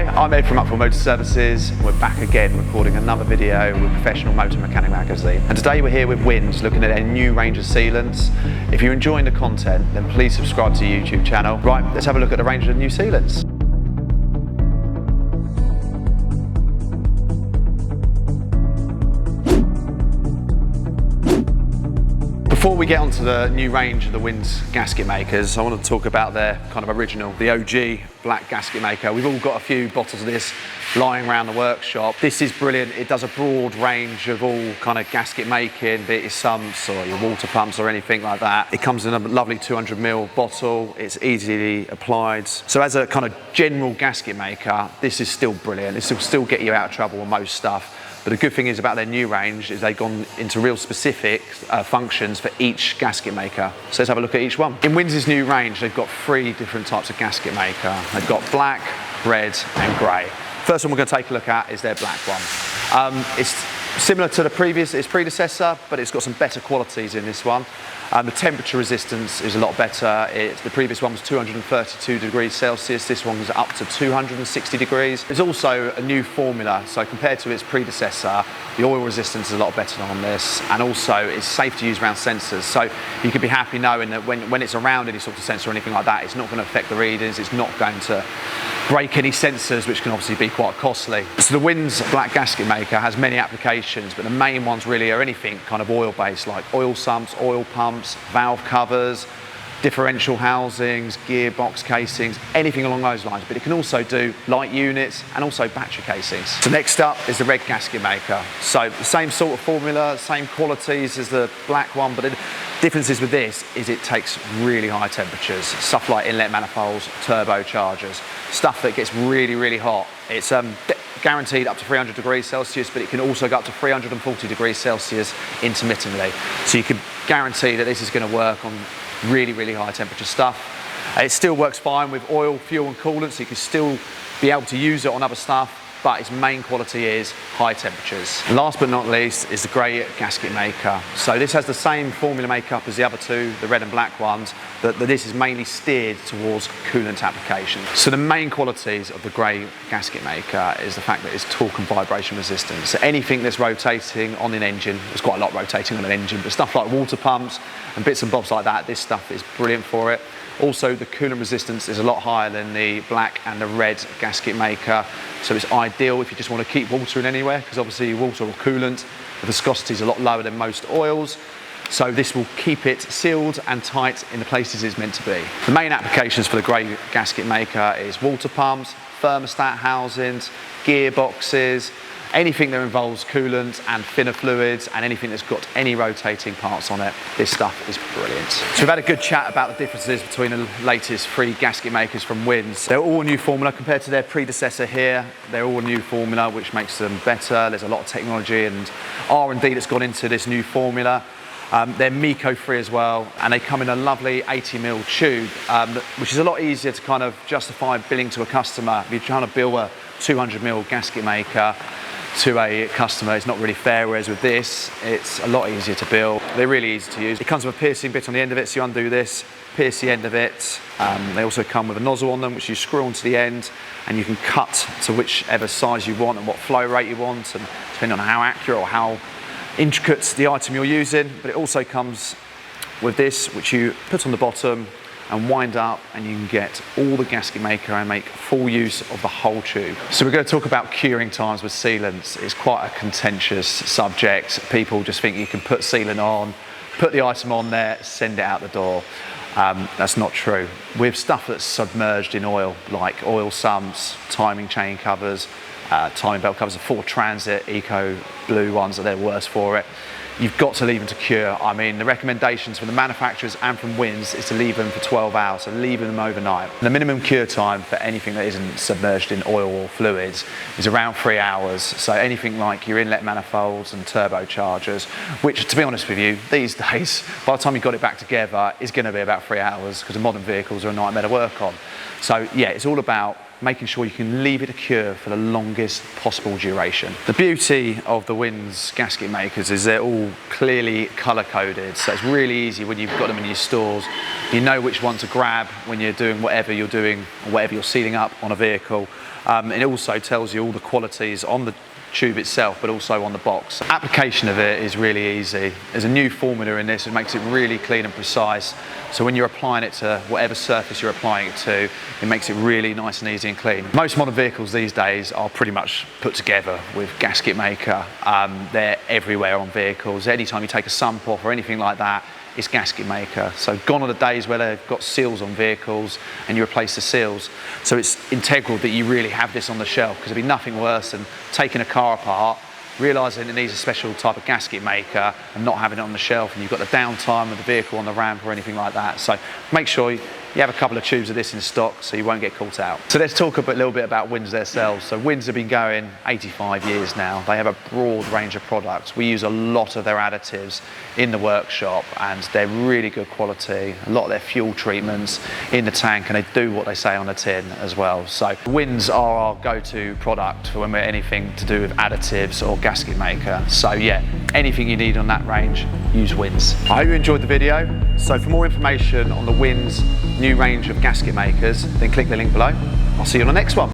Hi, I'm Ed from Upfield Motor Services. We're back again recording another video with Professional Motor Mechanic Magazine. And today we're here with Wynn looking at their new range of sealants. If you're enjoying the content, then please subscribe to the YouTube channel. Right, let's have a look at the range of new sealants. Before we get onto the new range of the Wynn's gasket makers, I want to talk about their kind of original, the OG black gasket maker. We've all got a few bottles of this lying around the workshop. This is brilliant. It does a broad range of all kind of gasket making, be it your sumps or your water pumps or anything like that. It comes in a lovely 200ml bottle. It's easily applied. So as a kind of general gasket maker, this is still brilliant. This will still get you out of trouble with most stuff. But the good thing is about their new range is they've gone into real specific functions for each gasket maker. So let's have a look at each one. In Wynn's new range, they've got 3 different types of gasket maker. They've got black, red and grey. First one we're going to take a look at is their black one. It's similar to its predecessor, but it's got some better qualities in this one. The temperature resistance is a lot better. The previous one was 232 degrees Celsius. This one was up to 260 degrees. There's also a new formula. So compared to its predecessor, the oil resistance is a lot better on this. And also it's safe to use around sensors. So you can be happy knowing that when it's around any sort of sensor or anything like that, it's not going to affect the readings. It's not going to break any sensors, which can obviously be quite costly. So the Wynn's black gasket maker has many applications, but the main ones really are anything kind of oil-based, like oil sumps, oil pumps, valve covers, differential housings, gearbox casings, anything along those lines. But it can also do light units and also battery casings. So next up is the red gasket maker. So the same sort of formula, same qualities as the black one, but the differences with this is it takes really high temperatures, stuff like inlet manifolds, turbochargers, stuff that gets really, really hot. It's guaranteed up to 300 degrees Celsius, but it can also go up to 340 degrees Celsius intermittently. So you can guarantee that this is going to work on really, really high temperature stuff. It still works fine with oil, fuel and coolant, so you can still be able to use it on other stuff, but its main quality is high temperatures. Last but not least is the grey gasket maker. So this has the same formula makeup as the other two, the red and black ones, but this is mainly steered towards coolant applications. So the main qualities of the grey gasket maker is the fact that it's torque and vibration resistant. So anything that's rotating on an engine, there's quite a lot rotating on an engine, but stuff like water pumps and bits and bobs like that, this stuff is brilliant for it. Also, the coolant resistance is a lot higher than the black and the red gasket maker. So it's ideal if you just want to keep water in anywhere, because obviously water or coolant, the viscosity is a lot lower than most oils. So this will keep it sealed and tight in the places it's meant to be. The main applications for the grey gasket maker is water pumps, thermostat housings, gearboxes, anything that involves coolant and thinner fluids and anything that's got any rotating parts on it. This stuff is brilliant. So we've had a good chat about the differences between the latest 3 gasket makers from Wynn's. They're all new formula compared to their predecessor here. They're all new formula, which makes them better. There's a lot of technology and R&D that's gone into this new formula. They're MECO-free as well, and they come in a lovely 80ml tube, which is a lot easier to kind of justify billing to a customer. If you're trying to bill a 200ml gasket maker to a customer, it's not really fair, whereas with this, it's a lot easier to bill. They're really easy to use. It comes with a piercing bit on the end of it, so you undo this, pierce the end of it. They also come with a nozzle on them, which you screw onto the end, and you can cut to whichever size you want and what flow rate you want, and depending on how accurate or how intricate the item you're using. But it also comes with this, which you put on the bottom and wind up, and you can get all the gasket maker and make full use of the whole tube. So we're going to talk about curing times with sealants. It's quite a contentious subject. People just think you can put sealant on, put the item on there, send it out the door. That's not true. With stuff that's submerged in oil, like oil sumps, timing chain covers, timing belt covers, the 4 transit eco blue ones, are they're worse for it. You've got to leave them to cure. I mean, the recommendations from the manufacturers and from Wynn's is to leave them for 12 hours, so leave them overnight. The minimum cure time for anything that isn't submerged in oil or fluids is around 3 hours. So anything like your inlet manifolds and turbochargers, which, to be honest with you, these days, by the time you've got it back together, is going to be about 3 hours, because the modern vehicles are a nightmare to work on. So yeah, it's all about making sure you can leave it to cure for the longest possible duration. The beauty of the Wynn's gasket makers is they're all clearly colour coded, so it's really easy when you've got them in your stores. You know which one to grab when you're doing whatever you're doing or whatever you're sealing up on a vehicle. It also tells you all the qualities on the tube itself, but also on the box. Application of it is really easy. There's a new formula in this, it makes it really clean and precise. So when you're applying it to whatever surface you're applying it to, it makes it really nice and easy and clean. Most modern vehicles these days are pretty much put together with Gasket Maker. They're everywhere on vehicles. Anytime you take a sump off or anything like that, it's Gasket Maker. So gone are the days where they've got seals on vehicles and you replace the seals. So it's integral that you really have this on the shelf, because it'd be nothing worse than taking a car apart, realising it needs a special type of Gasket Maker and not having it on the shelf, and you've got the downtime of the vehicle on the ramp or anything like that. So make sure you have a couple of tubes of this in stock so you won't get caught out. So let's talk a little bit about Wynn's themselves. So Wynn's have been going 85 years now. They have a broad range of products. We use a lot of their additives in the workshop and they're really good quality. A lot of their fuel treatments in the tank, and they do what they say on the tin as well. So Wynn's are our go-to product for when we're anything to do with additives or Gasket Maker. So yeah, anything you need on that range, use Wynn's. I hope you enjoyed the video. So for more information on the Wynn's new range of gasket makers, then click the link below. I'll see you on the next one.